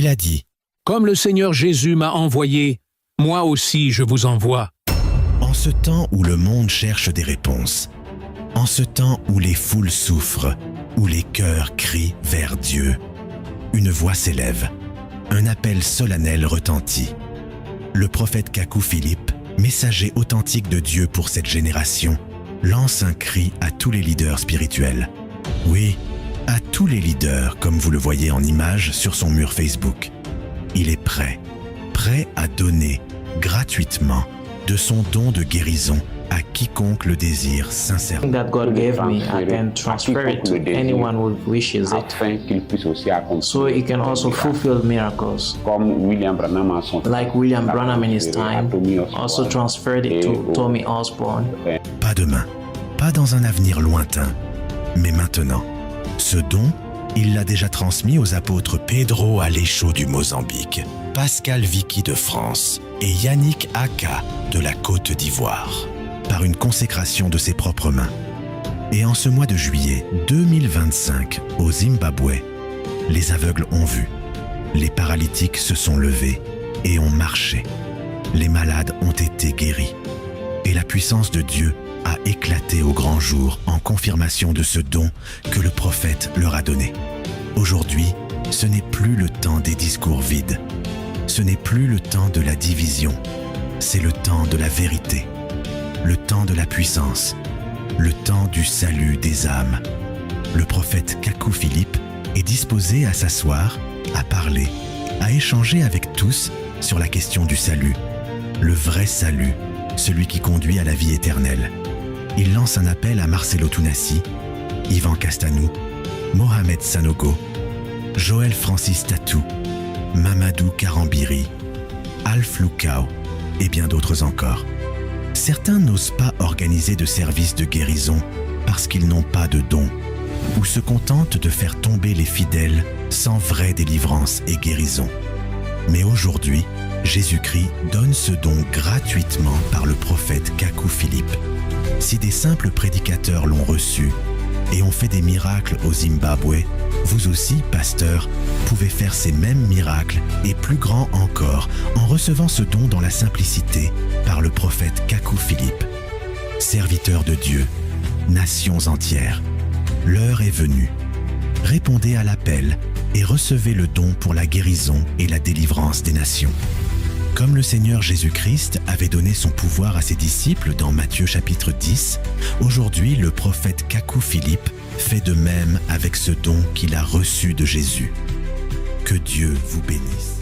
Il a dit : « Comme le Seigneur Jésus m'a envoyé, moi aussi je vous envoie. » En ce temps où le monde cherche des réponses, en ce temps où les foules souffrent, où les cœurs crient vers Dieu, une voix s'élève, un appel solennel retentit. Le prophète Kakou Philippe, messager authentique de Dieu pour cette génération, lance un cri à tous les leaders spirituels. Oui, à tous les leaders, comme vous le voyez en image sur son mur Facebook. Il est prêt à donner gratuitement de son don de guérison à quiconque le désire sincèrement. That God gave me, I can transfer it to anyone who wishes it, so he can also fulfill miracles. Like William Branham in his time, also transferred it to Tommy Osborne. Pas demain, pas dans un avenir lointain, mais maintenant. Ce don, il l'a déjà transmis aux apôtres Pedro Aleixo du Mozambique, Pascal Vicky de France et Yannick Aka de la Côte d'Ivoire, par une consécration de ses propres mains. Et en ce mois de juillet 2025, au Zimbabwe, les aveugles ont vu, les paralytiques se sont levés et ont marché, les malades ont été guéris, et la puissance de Dieu a éclaté au grand jour en confirmation de ce don que le prophète leur a donné. Aujourd'hui, ce n'est plus le temps des discours vides, ce n'est plus le temps de la division, c'est le temps de la vérité, le temps de la puissance, le temps du salut des âmes. Le prophète Kakou Philippe est disposé à s'asseoir, à parler, à échanger avec tous sur la question du salut, le vrai salut, celui qui conduit à la vie éternelle. Il lance un appel à Marcelo Tounassi, Yvan Castanou, Mohamed Sanogo, Joël Francis Tatou, Mamadou Karambiri, Alf Lukao et bien d'autres encore. Certains n'osent pas organiser de services de guérison parce qu'ils n'ont pas de don ou se contentent de faire tomber les fidèles sans vraie délivrance et guérison. Mais aujourd'hui, Jésus-Christ donne ce don gratuitement par le prophète Kakou Philippe. Si des simples prédicateurs l'ont reçu et ont fait des miracles au Zimbabwe, vous aussi, pasteurs, pouvez faire ces mêmes miracles et plus grands encore en recevant ce don dans la simplicité par le prophète Kakou Philippe. Serviteurs de Dieu, nations entières, l'heure est venue. Répondez à l'appel et recevez le don pour la guérison et la délivrance des nations. Comme le Seigneur Jésus-Christ avait donné son pouvoir à ses disciples dans Matthieu chapitre 10, aujourd'hui le prophète Kakou Philippe fait de même avec ce don qu'il a reçu de Jésus. Que Dieu vous bénisse.